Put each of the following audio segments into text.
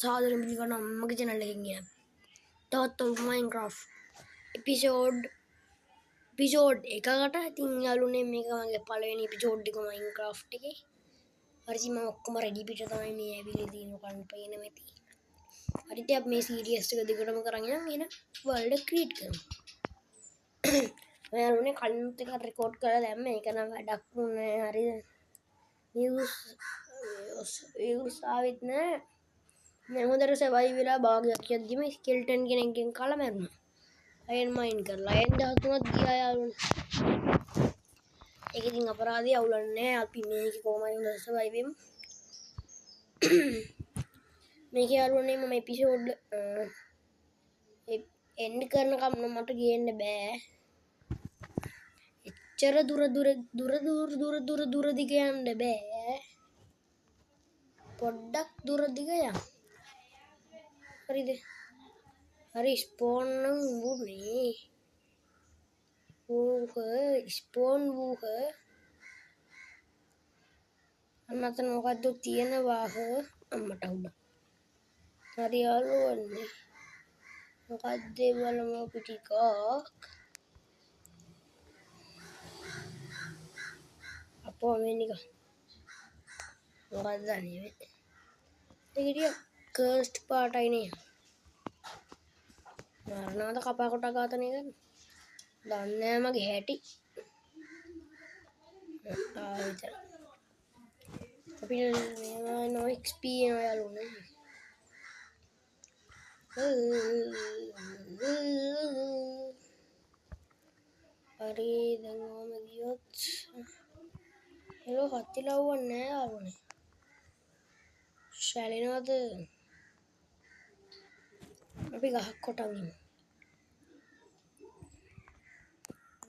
සාදරයෙන් පිළිගන්නවා මගේ channel එකෙන් කියන තවත් Minecraft episode එකකට. ඉතින් යාළුවනේ මේක මගේ පළවෙනි episode එක Minecraft එකේ. හරි මම ඔක්කොම ready පිට තමයි මේ ඇවිල්ලා තියෙන කන් පේන මෙති. හරිද අපි මේ series එක දිගටම කරන් යනවා. එහෙනම් world create කරමු. යාළුවනේ කලින් එක record කරලා දැම්ම. ඒක නම් වැඩක් නුනේ. හරිද? views ආවෙත් නෑ. मैं उधर सर्वाइव වෙලා භාගයක් යද්දිම ස්කෙල්ටන් කෙනෙක්ගෙන් කලා මැරුණා. අයන් මයින් කරලා අයන් 13ක් ගියා යාළුවනේ. ඒක ඉතින් අපරාධය අවුලන්නේ නැහැ. අපි මේක කොහොම හරි හොඳට සර්වයිව් වෙමු. මේක යාළුවනේ මම එපිසෝඩ් එන්ඩ් කරනකම් මට ගේන්න බෑ. එච්චර දුර දිග යන්න බෑ. පොඩ්ඩක් දුර දිග යන්න. හරිද? හරි ස්පෝන් නම් වුනේ. ස්පෝන් වූහ. අන්නතන මොකද්ද තියෙනවා අම්මට උඩ. හරි යාළුවනේ. මොකද්ද බලමු අපි ටිකක්. අපෝ මේනික. මොකද්ද අනේ. ඒකේ කර්ස්ට් පාටයි නේ. මරණාද කපා කොට ගාතන එක. දන්නේ මගේ හැටි. විතර. අපි මේවා no XP එනවා යාළුවනේ. හරි දැන් ඔහම ගියොත් hello හත්ති ලව්වන්නේ නෑ යාළුවනේ. ශැලෙනවද? අපි ගහක් කොටන් ඉමු.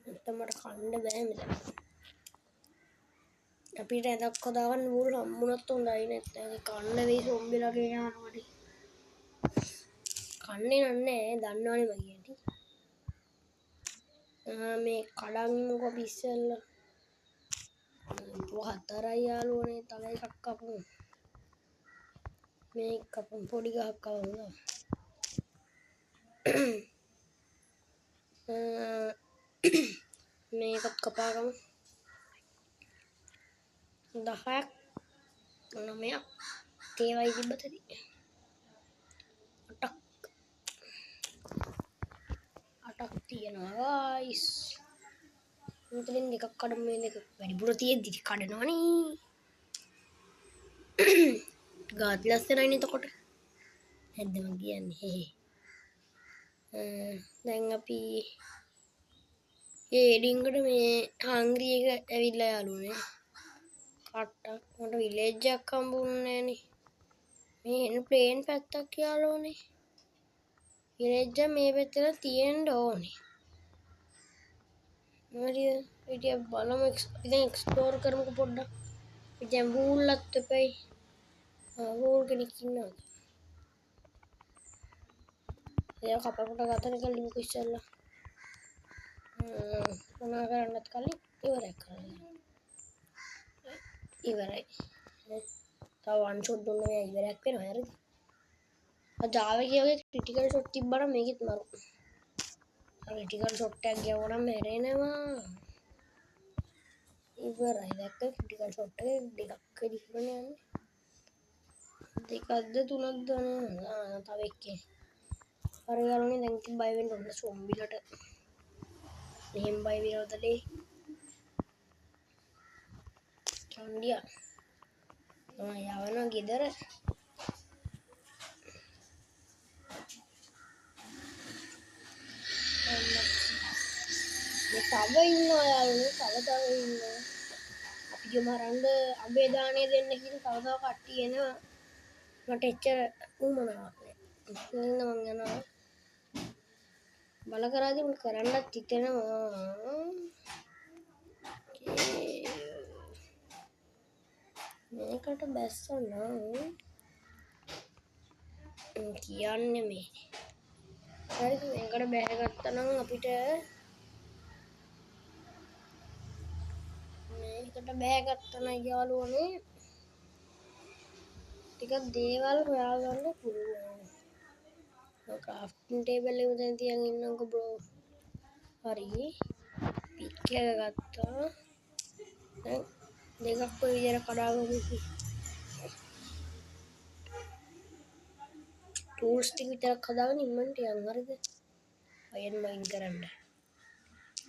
නැත්නම් මට කන්න බෑ මෙතන. අපිට එදක් හදාගන්න වූල් හම්බුනොත් හොඳයි. නැත්නම් කන්න වෙයි සොම්බිලාගේ යනකොට. කන්නේ නෑ දන්නවනේ මගේ ඇටි. මේ කඩන් ඉමුකෝ අපි ඉස්සෙල්ලා. හතරයි යාළුවනේ තව එකක් කපමු. මේ කපමු පොඩි ගහක් කවමු. මේකත් කපාගමු. 10ක් 9ක් තේවයි තිබ්බතදී 8ක් තියෙනවා ගයිස්. මෙතනින් දෙකක් කඩමු. මේ දෙක වැඩිපුර තියෙද්දි කඩනවනේ. ගාත් ලස්සනයිනේ එතකොට. නැද්ද මං කියන්නේ. දැන් අපි ඩිංගට මේ හංග්‍රි එක ඇවිල්ලා යාළුවනේ. කට්ටක් මට විලේජ් එකක් හම්බුන්නේ නෑනේ. මේ එන ප්ලේන් පැත්තක් යාළුවනේ. විලේජ් එක මේ පැත්තට තියෙන්න ඕනේ. හරිද? ඉතින් බලමු ඉතින් එක්ස්ප්ලෝර් කරමුකෝ පොඩ්ඩක්. ඉතින් වූල්ලත් එපයි. වූල් කෙනෙක් ඉන්නවද? එයා කපකට ගතන එක ලින්ක් ඉස්සෙල්ලා. මොනවා කරන්නත් කලින් ඉවරයක් කරලා. ඉවරයි. තව වන් ෂොට් දුන්න මෙයා ඉවරයක් වෙනවා හරිද? ජාවා කියවගේ ක්‍රිටිකල් ෂොට් තිබ්බනම් මේකෙත් මරු. ක්‍රිටිකල් ෂොට් එකක් ගියවනම් මැරෙනවා. ඉවරයි. දැක්ක ක්‍රිටිකල් ෂොට් එක දෙකක් දිගටනේ යන්නේ. දෙකක්ද තුනක්ද නේ. තව එකේ. හරි යාළුවනේ දැන් ඉතින් බය වෙන්න ඕන සොම්බිලට. මෙහෙම බය විරෝධලේ. කන්ඩියා. යවනවා ගෙදර. මේ තව ඉන්නවා යාළුවනේ. තව ඉන්නවා. අපි ගමරන්ද අඹේ දාණය දෙන්න කියලා තව කට්ටිය එනවා. මට එච්චර උමනාවක් නෑ. ඉතින් මම යනවා. බල කරාදී මම කරන්නත් හිතෙනවා. මේකට බැස්සනම් කියන්නේ මේ. හරිද? මේකට බැහැගත්තා නම් අපිට මේකට බැහැගත්තා නම් යාළුවනේ ටිකක් දේවල් හොයාගන්න පුළුවන්. ක්‍රාෆ්ටින් ටේබල් එක මෙතන තියන් ඉන්නම්කෝ බ්‍රෝ. හරි. පික් එක ගත්තා. දැන් දෙකක් ඔය විදිහට කඩාගමු. ටූල්ස් ටික විතරක් හදාගෙන ඉන්නන්ට යන් හරිද? අයන් මයින් කරන්න.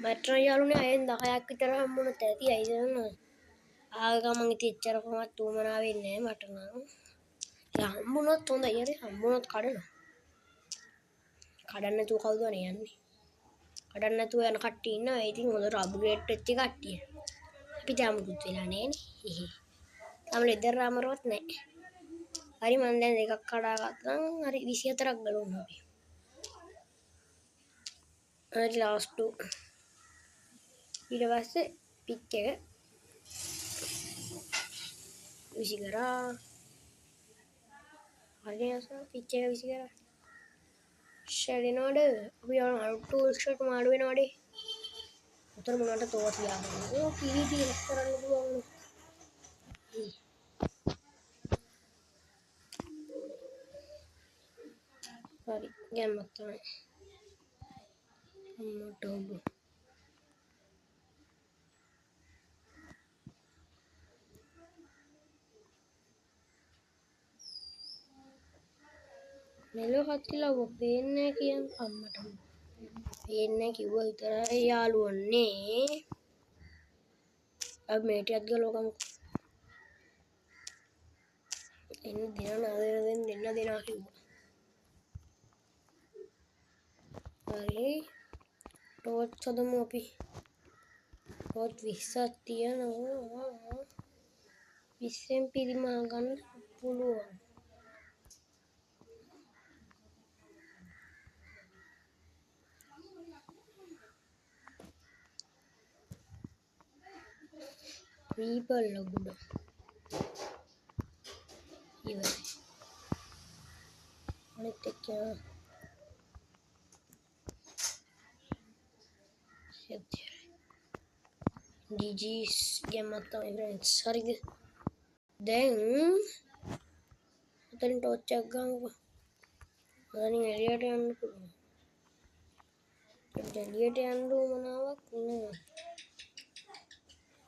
මට යාළුවනේ අයන් 10ක් විතර හම්බුනත් ඇති අයිද නේද? ආගමන් ඉතින් එච්චර කොහොමවත් උවමනා වෙන්නේ නැහැ මට නම්. හම්බුනොත් හොඳයි හරි හම්බුනොත් කඩනවා. කඩන්න නැතුව කවුද යන්නේ? කඩන්න නැතුව යන කට්ටිය ඉන්නවා. ඒ ඉතින් හොඳට අප්ග්‍රේඩ් වෙච්ච කට්ටිය. අපිට ආමුකුත් වෙලා නෑනේ. තාම ලෙදර් ආමරවත් නැහැ. හරි මම දැන් දෙකක් කඩාගත්තා. හරි 24ක් ගලවමු අපි. හරි ලාස්ට් ටු. ඊට පස්සේ පික් එක විසි කරා. හරි අසා පික් එක විසි කරා. ෂෙලිනෝඩ අපි යන ටූල්ස් එක මාරු වෙනවනේ. උතර මොනවට තෝවා තියාගන්න. ඕ කීටි ඉලක්ක කරන්න පුළුවන්. හරි ගැම්මක් තමයි. අම්මට ඔබ මෙලෝ හත්තිලා ඔබ පේන්නේ කියන් අම්මට පේන්නේ කිව්වා විතරයි යාළුවනේ. අපි මේටියක් ගලවගමු. එන්න දෙන්න දෙනවා කිව්වා. හරි ටෝච් හදමු අපි. ටෝච් 20ක් තියෙනවා. 20න් පිරිමා ගන්න පුළුවන්. රීපල් ලොගුඩ ඉවරයි. අනිත් එක DG's ගැම්මක් තමයි ෆ්‍රෙන්ඩ්ස්. හරිද? දැන් උතන ටෝච් එකක් ගන්නකො. අනිත් එළියට යන්න පුළුවන්. එළියට යන්න උවමනාවක් නෑ.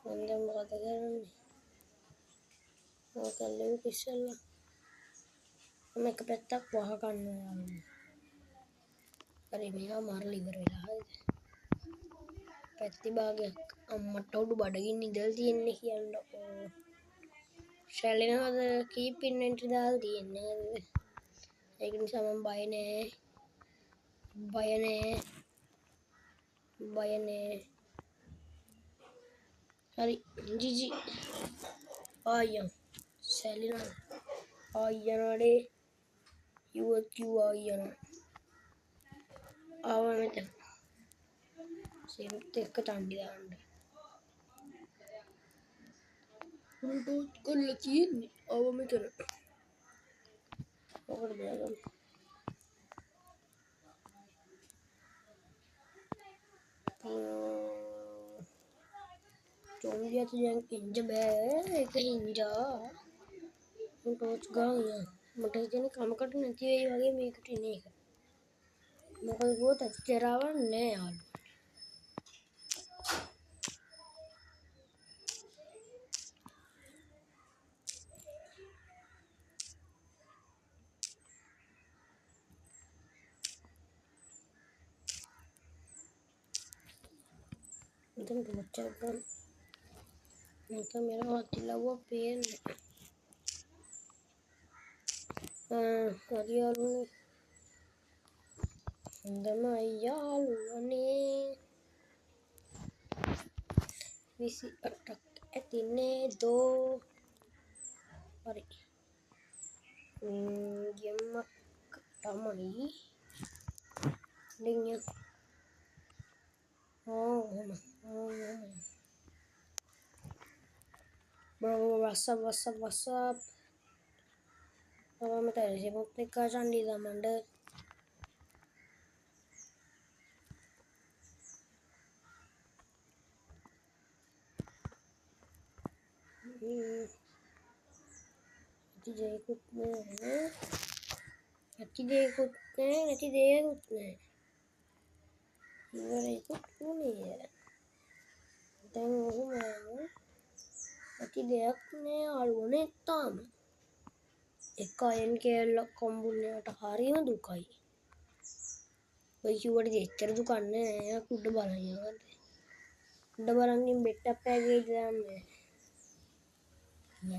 මම දැන් මොකද කරන්නේ? ඔකල්ලේ ඉස්සෙල්ලා මම එක පැත්තක් වහ ගන්නවා. හරි මේවා මාරලා ඉවර වෙලා හරිද? පැති භාගයක් අම්මට උඩු බඩගින්න ඉඳලා තියෙන්නේ කියන්නකො. ෂැලිනවද කීප් ඉන්වෙන්ටරි දාලා තියෙන්නේ නේද? ඒක නිසා මම බය නෑ. හරි ජිජි ආයම් ෂැලිනව ආයනඩේ යුවත් කිව්වා ආයන ආවා මෙතන සෙරුත් එක්ක තණ්ඩි දාන්න උඩට කොල්ල තියෙන්නේ ආවා මෙතන මොකටද දාගන්න Zombie yang inja bෑ ඒක හින්දා ටෝච් ගාන මට හිතෙන්නේ කමකට නැති වෙයි වගේ මේකට එන එක මොකද කිව්වොත් ඇත්තටම නෑ යාළුවා ඉතින් ටෝච් එක ගන්න නැත්නම් මේවා තිලවුවා පේන්නේ හරි යාළුවනේ හොඳම යාළුවනේ 28ක් ඇති නේදෝ හරි ගෙම්මක් තමයි link bro what's up apa mata sih mau klik candi zaman deh itu jadi ikut ඇති දෙයක්වත් නැහැ නැති දෙයක්වත් නැහැ. ඉවරෙකුත් නෙමෙයි. දැන් ඔහොම ඇති දෙයක් නෑ යාළුවනේ තාම. එක අයන් කෑල්ලක් හම්බුනේට හරිම දුකයි. ඔය කිව්වට එච්චර දුකක් නෑ. උඩ බලන් යන්න. උඩ බලන් ඉන්න බෙට් අප් එකේ දාන්නේ.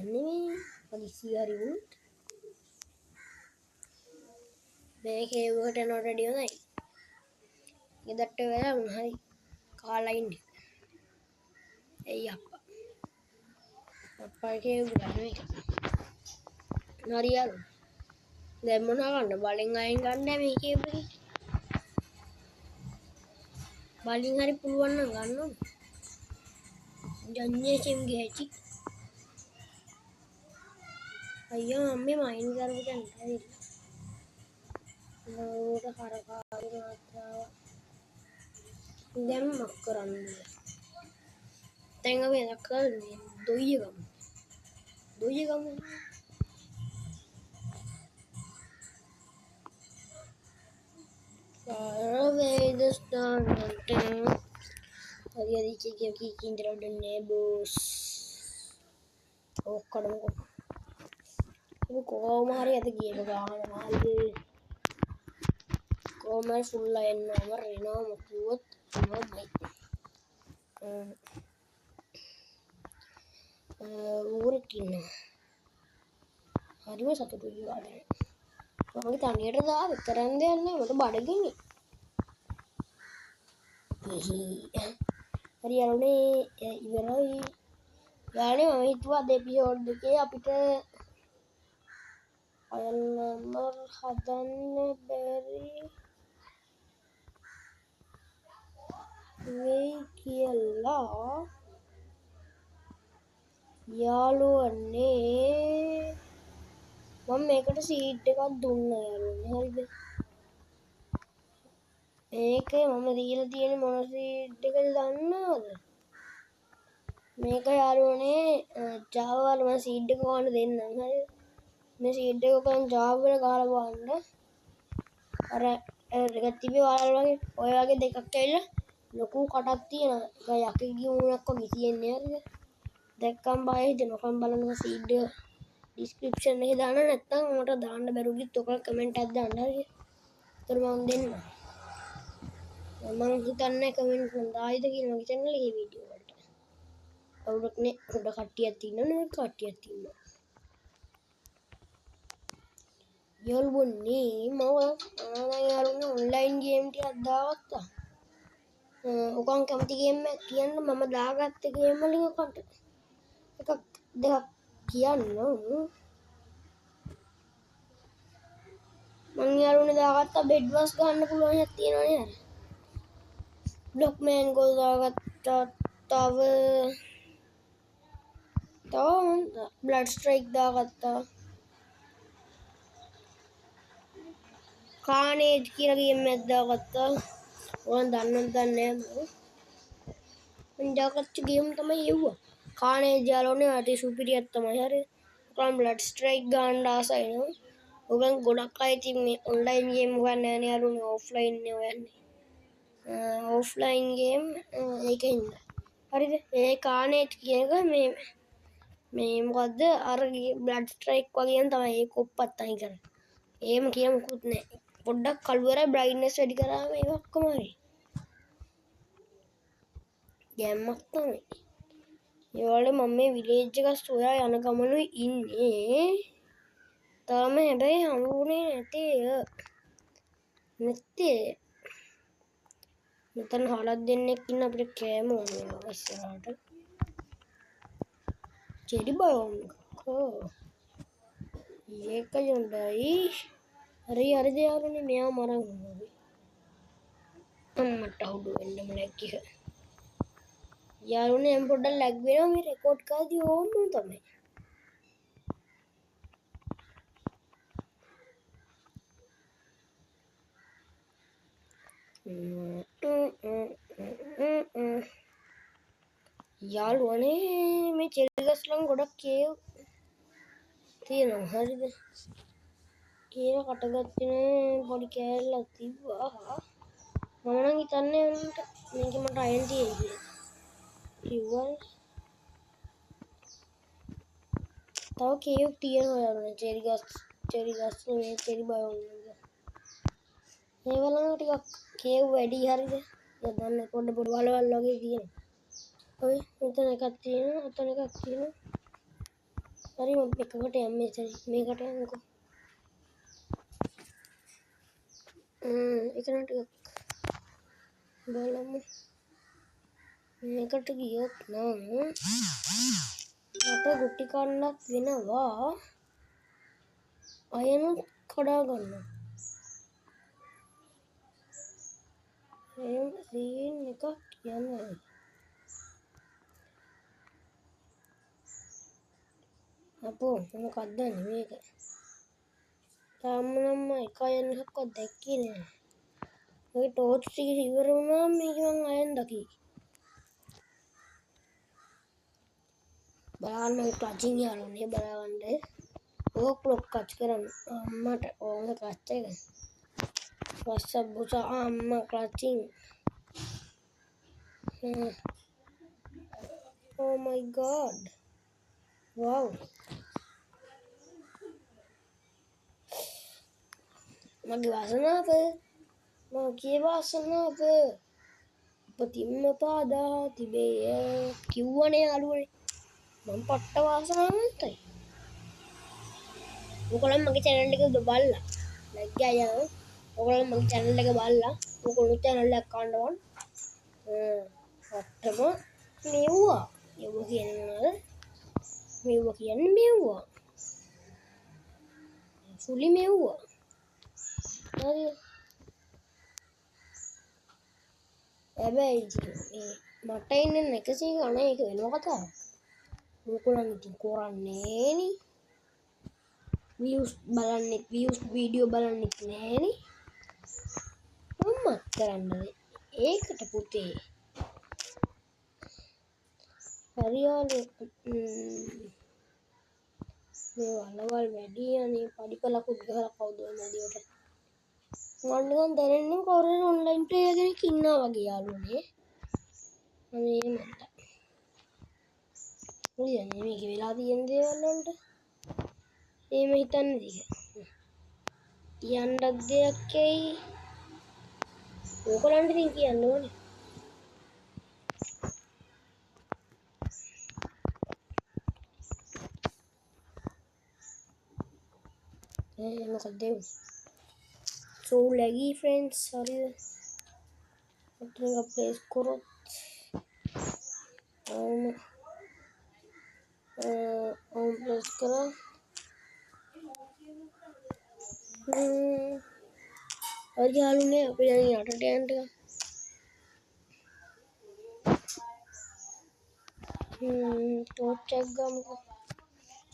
යන්නේ පොලිසි හරි වුත්. මේ කේවකට යනවට වැඩිය හොඳයි. ගෙදරට වෙලා වුණ හරි කාලා ඉන්නේ. එයි අප්පා. අප්පා කේව ගන්න එක. නරියලු. දැන් මොනවා ගන්න බලෙන් අයින් ගන්න මේ කේව එකේ. බලෙන් හරි පුළුවන් නම් ගන්න ඕන. ජන්නේ චෙම්ගේ හැචි. අයියෝ මම්මේ මයින් කරපු දැන් හරි. නෝට කරකාරු මාත්‍රාව. දැන් මක් කරන්නේ. දැන් අපි දක්කන්නේ දොයිය ගමු. දොයිය ගමු. Veidasthante hadi chiki kindra danne boss okkadam ko mari ata giyena gaana malde ko mai full enna mar rena mukuwat mai ಊರಕ್ಕಿನ್ನ හරිම සතුටුයි වාඩේ මම තනියට දාව කරන් දෙන්නේ මට බඩගිනි හරි යන්නේ ඉවරයි යානේ මම හිතුවා අද එපිසෝඩ් එකේ අපිට අයල් නම්බර් හදන්න බැරි වෙයි කියලා යාළුවනේ මම මේකට සීට් එකක් දුන්නා යාළුවනේ හරිද මේක මම දීලා තියෙන මොන සීට් එකද දන්නවද මේක යාළුවනේ Java වල මම සීට් එක ගන්න දෙන්නම් හරිද මේ සීට් එක ගන්න Java වල ගහලා බලන්න අර එකක් තිබේ ඔයාලා වගේ ඔය වගේ දෙකක් ඇවිල්ලා ලොකු කටක් තියෙනවා ඒක යකෙක්ගේ මූණක් වගේ තියෙන්නේ හරිද දැක්කම බය හිතෙනවා මම බලන්න සීට් එක ඩිස්ක්‍රිප්ෂන් එකේ දාන්න නැත්නම් මට දාන්න බැරුව ගියත් ඔක කමෙන්ට් එකක් දාන්න හරිද ඒතර මම දෙන්න මම හිතන්නේ කමෙන්ට් මම දායිද කියලා මගේ channel එකේ වීඩියෝ වලට කවුරුත් නේ පොඩ කට්ටියක් ඉන්නවනේ කට්ටියක් ඉන්නවා යාළුවනේ මම යාළුවනේ ඔන්ලයින් ගේම් ටිකක් දාගත්තා ඔකන් කැමති ගේම් එකක් කියන්න මම දාගත්ත ගේම් වලින් ඔකට එකක් දෙකක් කියන්න මං යාළුවනේ දාගත්තා බෙඩ් වස් ගන්න පුළුවන් එකක් තියෙනවනේ අර බ්ලොක්මෑන් ගෝල් දාගත්තා තව බ්ලඩ් ස්ට්‍රයික් දාගත්තා කානේජ් කියලා ගේම් එකක් දාගත්තා ඕන දන්නවද දන්නේ නැහැ මම දාගත්ත ගේම් තමයි එව්වා කානේජ් යාළුවනේ අති සුපිරියක් තමයි හරි ඔකන් බ්ලඩ් ස්ට්‍රයික් ගන්න ආසයි නෝ ඔකන් ගොඩක් අය ඉතින් මේ ඔන්ලයින් ගේම් ගන්න නැහැ නේ යාළුවනේ ඔෆ්ලයින් නේ හොයන්නේ ඔෆ්ලයින් ගේම් ඒකෙන්ද හරිද ඒ කානේජ් කියන එක මේ මොකද්ද අර බ්ලඩ් ස්ට්‍රයික් වගේම තමයි ඒක ඔප්පත් අයින් කරන්නේ එහෙම කියන මොකුත් නැහැ පොඩ්ඩක් කළුවරයි බ්‍රයිට්නස් වැඩි කරාම ඒක ඔක්කොම හරි ගැම්මක් තමයි ඒ වගේ මම මේ විලේජ් එක සොයා යන ගමනුයි ඉන්නේ තාම හැබැයි හම්බුනේ නැත්තේ මෙතන හලක් දෙන්නෙක් ඉන්න අපිට කෑම ඕනේ ඉස්සරහට චෙරි බයෝම් කෝ ඒක යොඳයි හරි යාළුවනේ මෙයා මරන් අම්මට අවුඩු වෙන්නම ලැග් එක යාළුවනේ මම පොඩ්ඩක් ලැග් වෙනවා මේ රෙකෝඩ් කරද්දී ඕන්න තමයි යාළුවනේ මේ චෙරි ගස් ළඟ ගොඩක් කේව් තියෙනවා හරිද කියන කටගත්තේ පොඩි කෑල්ලක් තිබ්බා. මම නම් හිතන්නේ මේක මට අයන් තියෙයි කියලා. ඉවල් තව කේව් තියෙනවා යාළුවනේ. චෙරි ගස් නෙවෙයි චෙරි බයෝම් එක. ඒවලම ටිකක් කේව් වැඩි හරිද? දැන් දන්නේ පොඩ වලවල් වගේ තියෙනවා. ඔය මෙතන එකක් තියෙනවා, අතන එකක් තියෙනවා. හරි මම එකකට යන්නේ මේකට යන්නකෝ. එතන ටිකක් බලමු. මේකට ගියොත් නම් මට ගුටි කන්නක් වෙනවා. අයනුත් කඩා ගන්නවා. එහෙම සීන් එකක් යනවා. අපෝ මොකක්ද මේක? තාම නම් එක අයන් එකක්වත් දැක්කේ නෑ. ඔය ටෝච් ටික ඉවර වුණාම මේක මං අයන් දකි. බලන්න මේ ක්ලචින් යාළුවනේ බලවන්න. ඕක ක්ලොක් කච් කරන්න. අම්මට ඕන කච් එක. WhatsApp බුස අම්මා ක්ලචින්. Oh my god. Wow. මගේ වාසනාව. මගේ වාසනාව. උපතින්ම පාදා තිබේ. කිව්වනේ යාළුවනේ. මම පට්ට වාසනාවන්තයි. ඔයගොල්ලෝ මගේ channel එක බලලා ලයික් ගියා. ඔයගොල්ලෝ මගේ channel එක බලලා ඔයගොල්ලෝ channel එක කන්නවන්. පට්ටම මෙව්වා. මෙව්වා කියන්නේ මොනවද? මෙව්වා කියන්නේ මෙව්වා. සුලි මෙව්වා. හරි. හැබැයි මට ඉන්නේ 100 ගණන් එක වෙනම කතාවක්. ඔයගොල්ලන් ඉතින් කරන්නේ නේ. views බලන්නේ views වීඩියෝ බලන්නෙත් නෑනේ. මම කරන්නේ ඒකට පුතේ. හරියන්නේ මේ වලවල් වැඩි යන්නේ පඩිපලකුත් ගහලා කවුද නැදියට. මම නිකන් දැනෙන්නේ කවුරුහරි ඔන්ලයින් ප්ලේයර් කෙනෙක් ඉන්නවා වගේ යාළුවනේ. අනේ මන්ට. හරියන්නේ මේක වෙලා තියෙන දේවල් වලට. එහෙම හිතන්නේ දිග. කියන්නත් දෙයක් ඇයි? ඕගොල්ලන්ට ඉතින් කියන්න ඕනේ. මොකද so laggy friends හරිද? ඔතන ප්ලේස් කරොත් ප්ලේස් කරා හරි යාළුවනේ අපි දැන් යටට යන්න ටෝච් එක ගමුකෝ.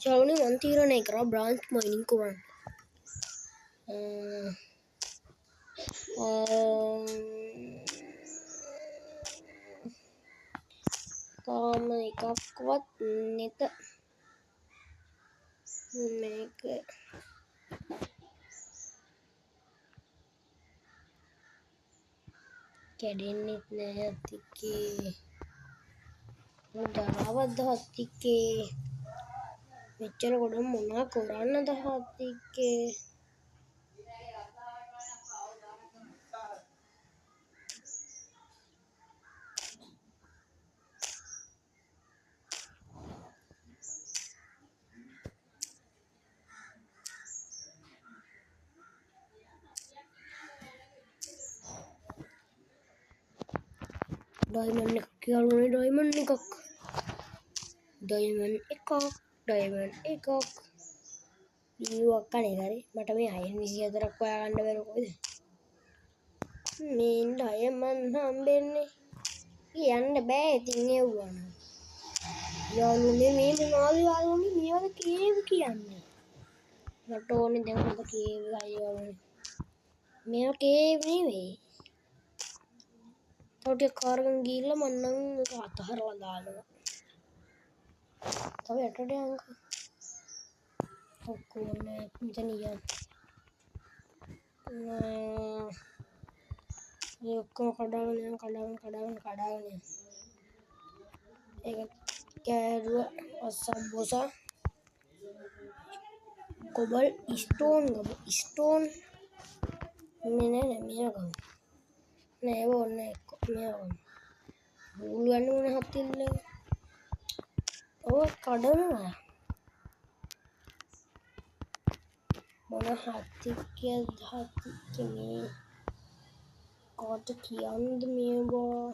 යාළුවනේ මන් තීරණය කරා බ්‍රාන්ච් මයිනින් කරන්න. තාම එකක්වත් නැත. මේක කැඩෙන්නෙත් නෑ අතිකේ. දරවද්ද හත්තිකේ. මෙච්චර ගොඩ මොනා කරන්නද හත්තිකේ. ඩයිමන්ඩ් එකක් යාළුවනේ ඩයිමන්ඩ් එකක්. ඩයිමන්ඩ් එකක්. ඊවක් කනේ හරි. මට මේ අයන් 24ක් හොයාගන්න බැරි කොයිද? මේ ඩයිමන්ඩ් හම්බෙන්නේ. කියන්න බෑ ඉතින් එව්වන. යාළුවනේ මේ මොනවද යාළුවනේ මේවල කේව් කියන්නේ. මට ඕනේ දැන් හොඳ කේව් යාළුවනේ. මේවා කේව් නෙවෙයි. තව කාර්ගන් ගිහිල්ලා මම නම් ඒක අතහරලා දානවා. තව යටට යන්කෝ. ඔක්කොම මෙතන යන්න. මේ ඔක්කොම කඩාගෙන ඒක කෑරුවා අස්සබ්බොසා කොබල් ස්ටෝන් නෑ මේකම නෑ ඕන්න එක්ක මේකම බූල් ගන්න ඕනේ හතිල්ල ඔය කඩනවා මොන හත්තික මේ කොට කියන්නද මේවා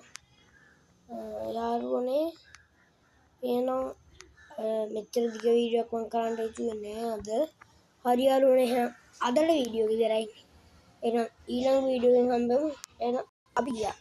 යාළුවනේ එහෙනම් මෙච්චර දිග වීඩියෝවක් මම කරන්න හිතුවේ නෑ අද හරි යාළුවනේ එහෙනම් අදට වීඩියෝ එක ඉවරයි එහෙනම් ඊළඟ වීඩියෝ එකෙන් හම්බෙමු එහෙනම් අපි ගියා